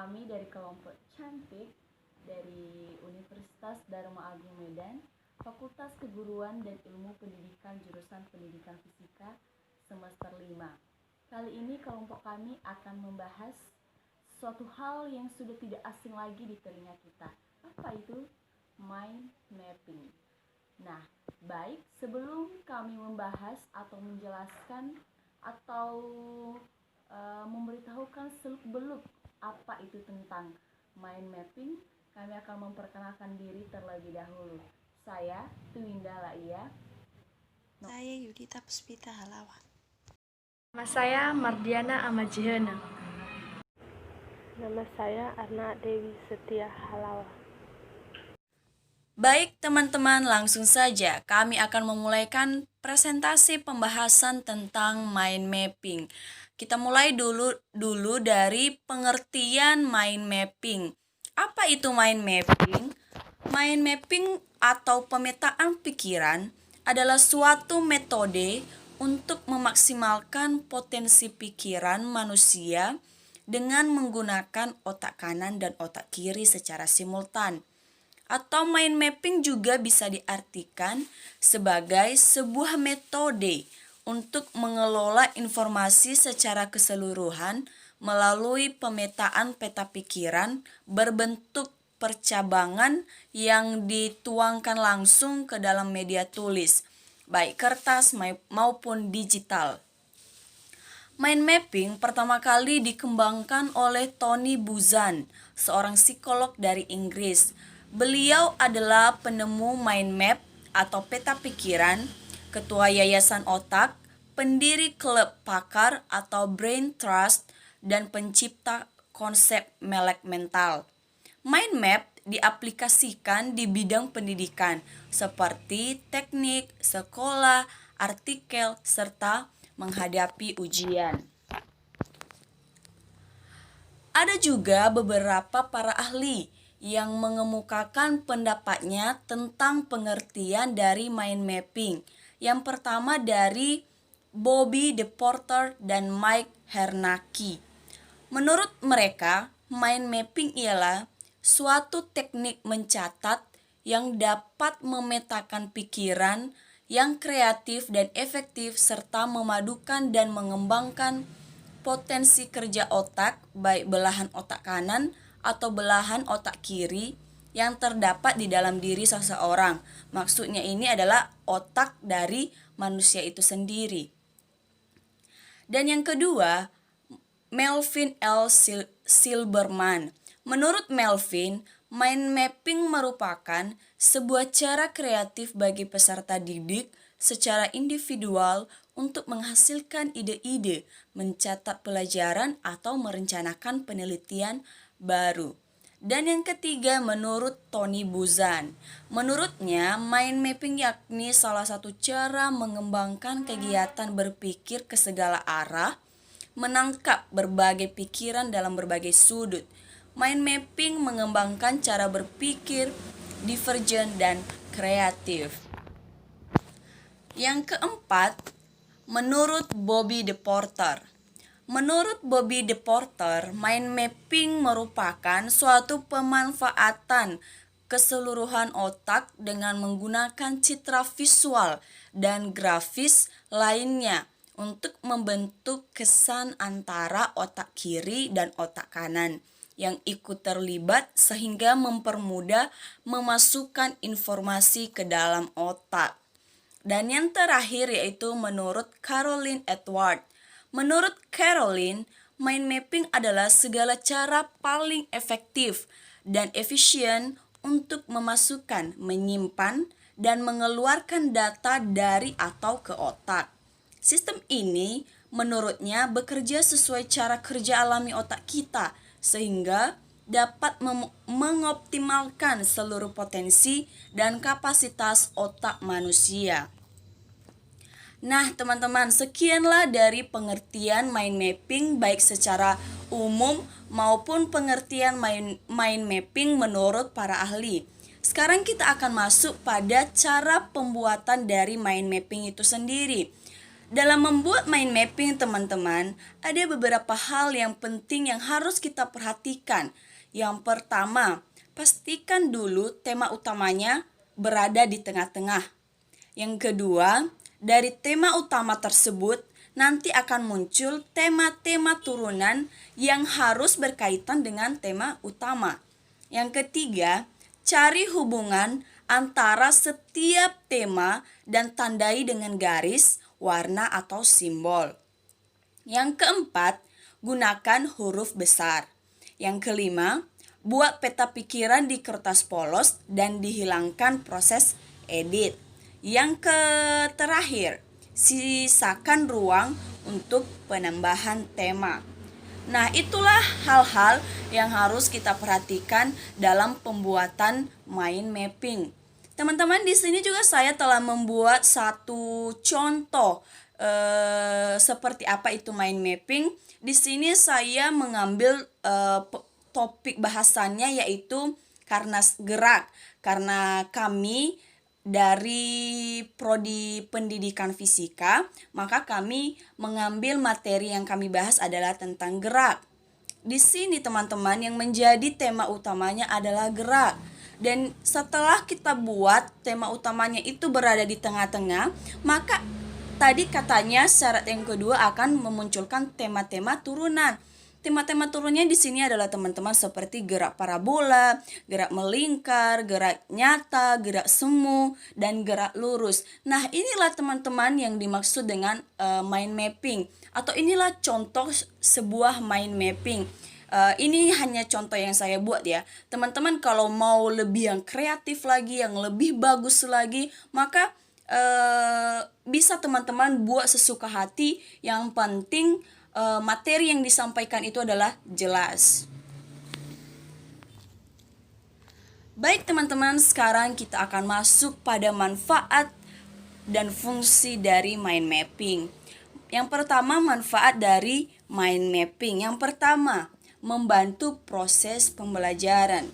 kami dari kelompok Cantik dari Universitas Dharma Agung Medan, Fakultas Keguruan dan Ilmu Pendidikan jurusan Pendidikan Fisika semester 5. Kali ini kelompok kami akan membahas suatu hal yang sudah tidak asing lagi di telinga kita. Apa itu? Mind mapping. Nah, baik, sebelum kami membahas atau menjelaskan atau memberitahukan seluk-beluk apa itu tentang mind mapping, kami akan memperkenalkan diri terlebih dahulu. Saya Tuwinda Laia. Saya Yudita Puspita Halawa. Nama saya Mardiana Amajihana. Nama saya Arna Dewi Setia Halawa. Baik teman-teman, langsung saja kami akan memulaikan presentasi pembahasan tentang mind mapping. Kita mulai dulu dari pengertian mind mapping. Apa itu mind mapping? Mind mapping atau pemetaan pikiran adalah suatu metode untuk memaksimalkan potensi pikiran manusia dengan menggunakan otak kanan dan otak kiri secara simultan. Atau mind mapping juga bisa diartikan sebagai sebuah metode untuk mengelola informasi secara keseluruhan melalui pemetaan peta pikiran berbentuk percabangan yang dituangkan langsung ke dalam media tulis, baik kertas maupun digital. Mind mapping pertama kali dikembangkan oleh Tony Buzan, seorang psikolog dari Inggris. Beliau adalah penemu mind map atau peta pikiran, ketua Yayasan Otak, pendiri klub pakar atau Brain Trust, dan pencipta konsep melek mental. Mind map diaplikasikan di bidang pendidikan seperti teknik, sekolah, artikel, serta menghadapi ujian. Ada juga beberapa para ahli yang mengemukakan pendapatnya tentang pengertian dari mind mapping. Yang pertama dari Bobby DePorter dan Mike Hernacki. Menurut mereka, mind mapping ialah suatu teknik mencatat yang dapat memetakan pikiran yang kreatif dan efektif serta memadukan dan mengembangkan potensi kerja otak, baik belahan otak kanan atau belahan otak kiri yang terdapat di dalam diri seseorang. Maksudnya ini adalah otak dari manusia itu sendiri. Dan yang kedua, Melvin L. Silberman. Menurut Melvin, mind mapping merupakan sebuah cara kreatif bagi peserta didik secara individual untuk menghasilkan ide-ide, mencatat pelajaran atau merencanakan penelitian baru. Dan yang ketiga, menurut Tony Buzan. Menurutnya, mind mapping yakni salah satu cara mengembangkan kegiatan berpikir ke segala arah, menangkap berbagai pikiran dalam berbagai sudut. Mind mapping mengembangkan cara berpikir divergen dan kreatif. Yang keempat, menurut Bobby DePorter. Menurut Bobby DePorter, mind mapping merupakan suatu pemanfaatan keseluruhan otak dengan menggunakan citra visual dan grafis lainnya untuk membentuk kesan antara otak kiri dan otak kanan yang ikut terlibat sehingga mempermudah memasukkan informasi ke dalam otak. Dan yang terakhir yaitu menurut Caroline Edward. Menurut Caroline, mind mapping adalah segala cara paling efektif dan efisien untuk memasukkan, menyimpan, dan mengeluarkan data dari atau ke otak. Sistem ini menurutnya bekerja sesuai cara kerja alami otak kita sehingga dapat mengoptimalkan seluruh potensi dan kapasitas otak manusia. Nah teman-teman, sekianlah dari pengertian mind mapping baik secara umum maupun pengertian mind mapping menurut para ahli. Sekarang kita akan masuk pada cara pembuatan dari mind mapping itu sendiri. Dalam membuat mind mapping teman-teman, ada beberapa hal yang penting yang harus kita perhatikan. Yang pertama, pastikan dulu tema utamanya berada di tengah-tengah. Yang kedua, dari tema utama tersebut nanti akan muncul tema-tema turunan yang harus berkaitan dengan tema utama. Yang ketiga, cari hubungan antara setiap tema dan tandai dengan garis, warna, atau simbol. Yang keempat, gunakan huruf besar. Yang kelima, buat peta pikiran di kertas polos dan dihilangkan proses edit. Yang terakhir, sisakan ruang untuk penambahan tema. Nah, itulah hal-hal yang harus kita perhatikan dalam pembuatan mind mapping. Teman-teman, di sini juga saya telah membuat satu contoh seperti apa itu mind mapping. Di sini saya mengambil topik bahasannya yaitu karena gerak. Karena kami dari prodi pendidikan fisika, maka kami mengambil materi yang kami bahas adalah tentang gerak. Di sini teman-teman yang menjadi tema utamanya adalah gerak. Dan setelah kita buat tema utamanya itu berada di tengah-tengah, maka tadi katanya syarat yang kedua akan memunculkan tema-tema turunan. Tema-tema turunnya di sini adalah teman-teman seperti gerak parabola, gerak melingkar, gerak nyata, gerak semu, dan gerak lurus. Nah, inilah teman-teman yang dimaksud dengan mind mapping, atau inilah contoh sebuah mind mapping. Ini hanya contoh yang saya buat ya. Teman-teman kalau mau lebih yang kreatif lagi, yang lebih bagus lagi, maka bisa teman-teman buat sesuka hati. Yang penting materi yang disampaikan itu adalah jelas. Baik teman-teman, sekarang kita akan masuk pada manfaat dan fungsi dari mind mapping. Yang pertama, manfaat dari mind mapping. Yang pertama, membantu proses pembelajaran.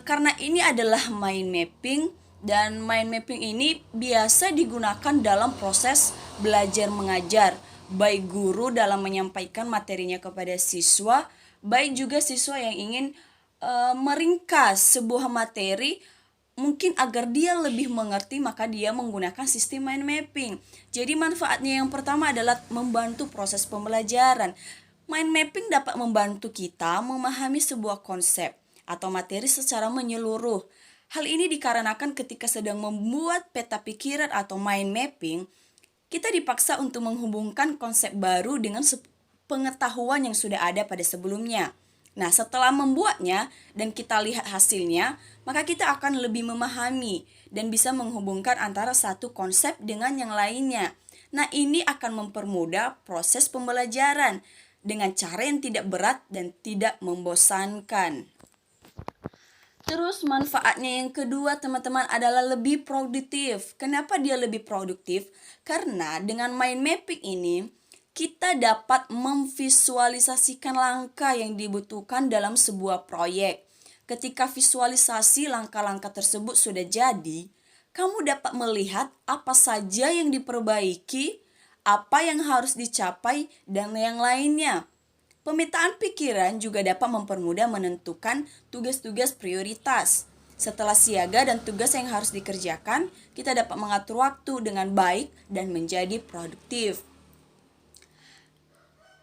Karena ini adalah mind mapping, dan mind mapping ini biasa digunakan dalam proses belajar mengajar, baik guru dalam menyampaikan materinya kepada siswa, baik juga siswa yang ingin meringkas sebuah materi mungkin agar dia lebih mengerti, maka dia menggunakan sistem mind mapping. Jadi manfaatnya yang pertama adalah membantu proses pembelajaran. Mind mapping dapat membantu kita memahami sebuah konsep atau materi secara menyeluruh. Hal ini dikarenakan ketika sedang membuat peta pikiran atau mind mapping, kita dipaksa untuk menghubungkan konsep baru dengan pengetahuan yang sudah ada pada sebelumnya. Nah, setelah membuatnya dan kita lihat hasilnya, maka kita akan lebih memahami dan bisa menghubungkan antara satu konsep dengan yang lainnya. Nah, ini akan mempermudah proses pembelajaran dengan cara yang tidak berat dan tidak membosankan. Terus manfaatnya yang kedua teman-teman adalah lebih produktif. Kenapa dia lebih produktif? Karena dengan mind mapping ini kita dapat memvisualisasikan langkah yang dibutuhkan dalam sebuah proyek. Ketika visualisasi langkah-langkah tersebut sudah jadi, kamu dapat melihat apa saja yang diperbaiki, apa yang harus dicapai, dan yang lainnya. Pemetaan pikiran juga dapat mempermudah menentukan tugas-tugas prioritas. Setelah siaga dan tugas yang harus dikerjakan, kita dapat mengatur waktu dengan baik dan menjadi produktif.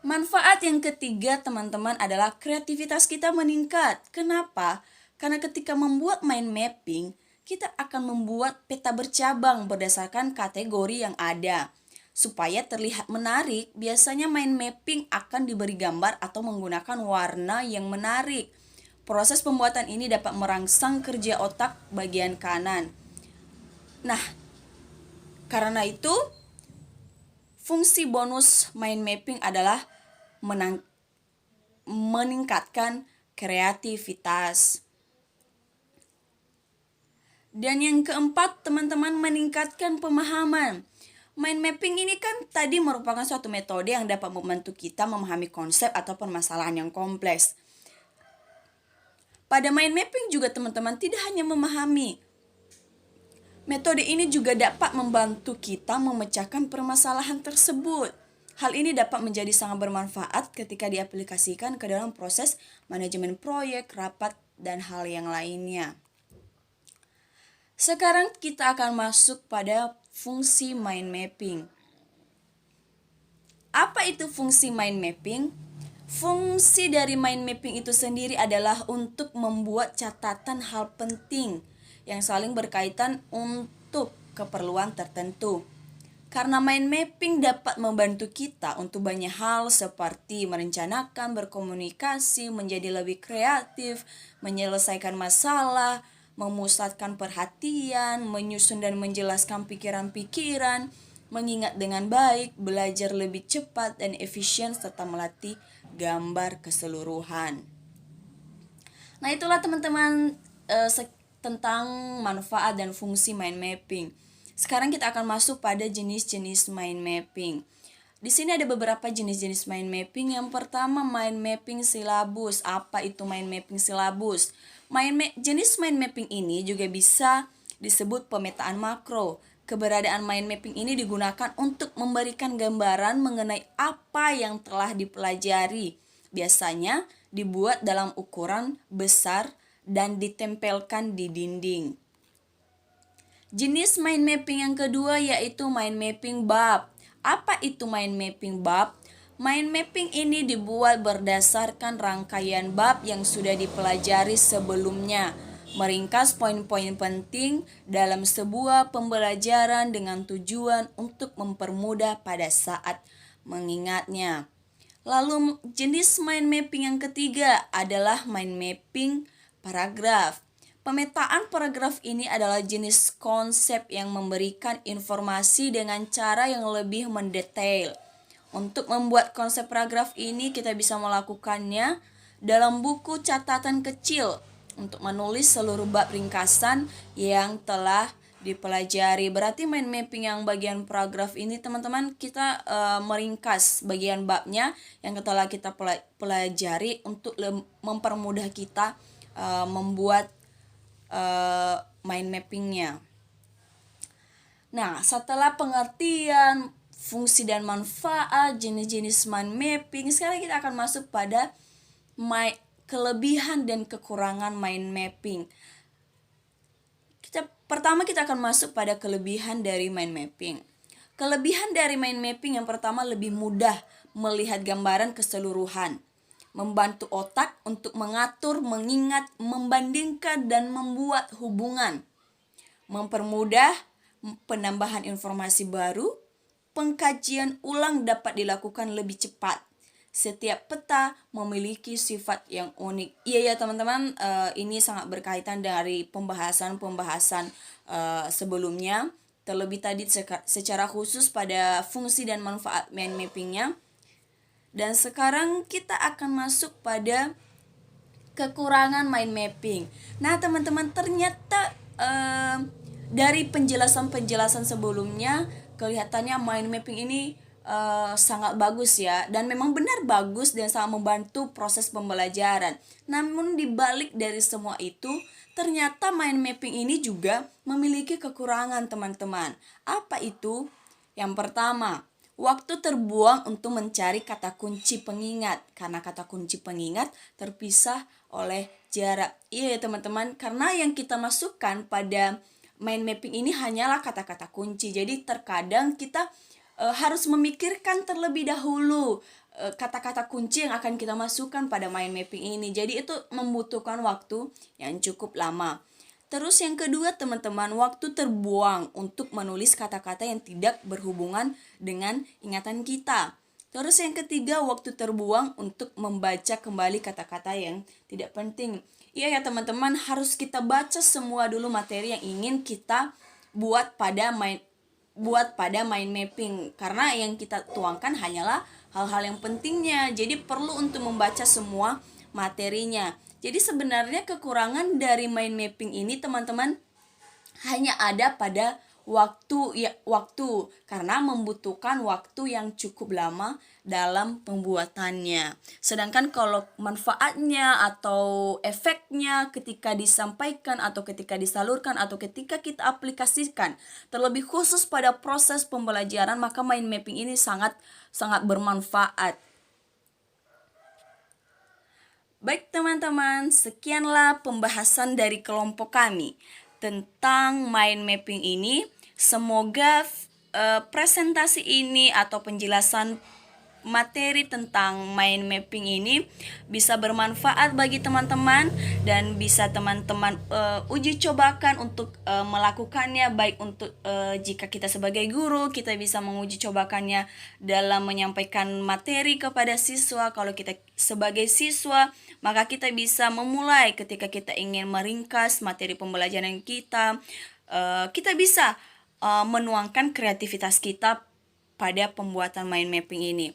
Manfaat yang ketiga teman-teman adalah kreativitas kita meningkat. Kenapa? Karena ketika membuat mind mapping, kita akan membuat peta bercabang berdasarkan kategori yang ada. Supaya terlihat menarik, biasanya mind mapping akan diberi gambar atau menggunakan warna yang menarik. Proses pembuatan ini dapat merangsang kerja otak bagian kanan. Nah, karena itu, fungsi bonus mind mapping adalah meningkatkan kreativitas. Dan yang keempat, teman-teman, meningkatkan pemahaman. Mind mapping ini kan tadi merupakan suatu metode yang dapat membantu kita memahami konsep atau permasalahan yang kompleks. Pada mind mapping juga teman-teman tidak hanya memahami Metode ini juga dapat membantu kita memecahkan permasalahan tersebut. Hal ini dapat menjadi sangat bermanfaat ketika diaplikasikan ke dalam proses manajemen proyek, rapat, dan hal yang lainnya. Sekarang kita akan masuk pada fungsi mind mapping. Apa itu fungsi mind mapping? Fungsi dari mind mapping itu sendiri adalah untuk membuat catatan hal penting yang saling berkaitan untuk keperluan tertentu. Karena mind mapping dapat membantu kita untuk banyak hal seperti merencanakan, berkomunikasi, menjadi lebih kreatif, menyelesaikan masalah, memusatkan perhatian, menyusun dan menjelaskan pikiran-pikiran, mengingat dengan baik, belajar lebih cepat dan efisien, serta melatih gambar keseluruhan. Nah, itulah teman-teman tentang manfaat dan fungsi mind mapping. Sekarang kita akan masuk pada jenis-jenis mind mapping. Di sini ada beberapa jenis-jenis mind mapping. Yang pertama, mind mapping silabus. Apa itu mind mapping silabus? Jenis mind mapping ini juga bisa disebut pemetaan makro. Keberadaan mind mapping ini digunakan untuk memberikan gambaran mengenai apa yang telah dipelajari. Biasanya dibuat dalam ukuran besar dan ditempelkan di dinding. Jenis mind mapping yang kedua yaitu mind mapping bab. Apa itu mind mapping bab? Mind mapping ini dibuat berdasarkan rangkaian bab yang sudah dipelajari sebelumnya, meringkas poin-poin penting dalam sebuah pembelajaran dengan tujuan untuk mempermudah pada saat mengingatnya. Lalu jenis mind mapping yang ketiga adalah mind mapping paragraf. Pemetaan paragraf ini adalah jenis konsep yang memberikan informasi dengan cara yang lebih mendetail. Untuk membuat konsep paragraf ini kita bisa melakukannya dalam buku catatan kecil untuk menulis seluruh bab ringkasan yang telah dipelajari. Berarti mind mapping yang bagian paragraf ini teman-teman kita meringkas bagian babnya yang telah kita pelajari untuk mempermudah kita membuat mind mappingnya. Nah, setelah pengertian fungsi dan manfaat jenis-jenis mind mapping, sekarang kita akan masuk pada kelebihan dan kekurangan mind mapping. Pertama kita akan masuk pada kelebihan dari mind mapping. Kelebihan dari mind mapping yang pertama, lebih mudah melihat gambaran keseluruhan, membantu otak untuk mengatur, mengingat, membandingkan, dan membuat hubungan, mempermudah penambahan informasi baru, pengkajian ulang dapat dilakukan lebih cepat. Setiap peta memiliki sifat yang unik. Iya ya teman-teman, ini sangat berkaitan dari pembahasan sebelumnya. Terlebih tadi secara khusus pada fungsi dan manfaat mind mappingnya. Dan sekarang kita akan masuk pada kekurangan mind mapping. Nah teman-teman, ternyata dari penjelasan sebelumnya kelihatannya mind mapping ini sangat bagus ya, dan memang benar bagus dan sangat membantu proses pembelajaran. Namun dibalik dari semua itu, ternyata mind mapping ini juga memiliki kekurangan teman-teman. Apa itu? Yang pertama, waktu terbuang untuk mencari kata kunci pengingat, karena kata kunci pengingat terpisah oleh jarak. Iya ya teman-teman, karena yang kita masukkan pada mind mapping ini hanyalah kata-kata kunci. Jadi terkadang kita harus memikirkan terlebih dahulu kata-kata kunci yang akan kita masukkan pada mind mapping ini. Jadi itu membutuhkan waktu yang cukup lama. Terus yang kedua teman-teman, waktu terbuang untuk menulis kata-kata yang tidak berhubungan dengan ingatan kita. Terus yang ketiga, waktu terbuang untuk membaca kembali kata-kata yang tidak penting. Iya ya teman-teman, harus kita baca semua dulu materi yang ingin kita buat pada mind mapping. Karena yang kita tuangkan hanyalah hal-hal yang pentingnya. Jadi perlu untuk membaca semua materinya. Jadi sebenarnya kekurangan dari mind mapping ini teman-teman hanya ada pada waktu karena membutuhkan waktu yang cukup lama dalam pembuatannya. Sedangkan kalau manfaatnya atau efeknya ketika disampaikan atau ketika disalurkan atau ketika kita aplikasikan, terlebih khusus pada proses pembelajaran, maka mind mapping ini sangat bermanfaat. Baik teman-teman, sekianlah pembahasan dari kelompok kami tentang mind mapping ini. Semoga presentasi ini atau penjelasan materi tentang mind mapping ini bisa bermanfaat bagi teman-teman dan bisa teman-teman uji cobakan untuk melakukannya, baik untuk jika kita sebagai guru kita bisa menguji cobakannya dalam menyampaikan materi kepada siswa. Kalau kita sebagai siswa, maka kita bisa memulai ketika kita ingin meringkas materi pembelajaran kita. Kita bisa menuangkan kreativitas kita pada pembuatan mind mapping ini.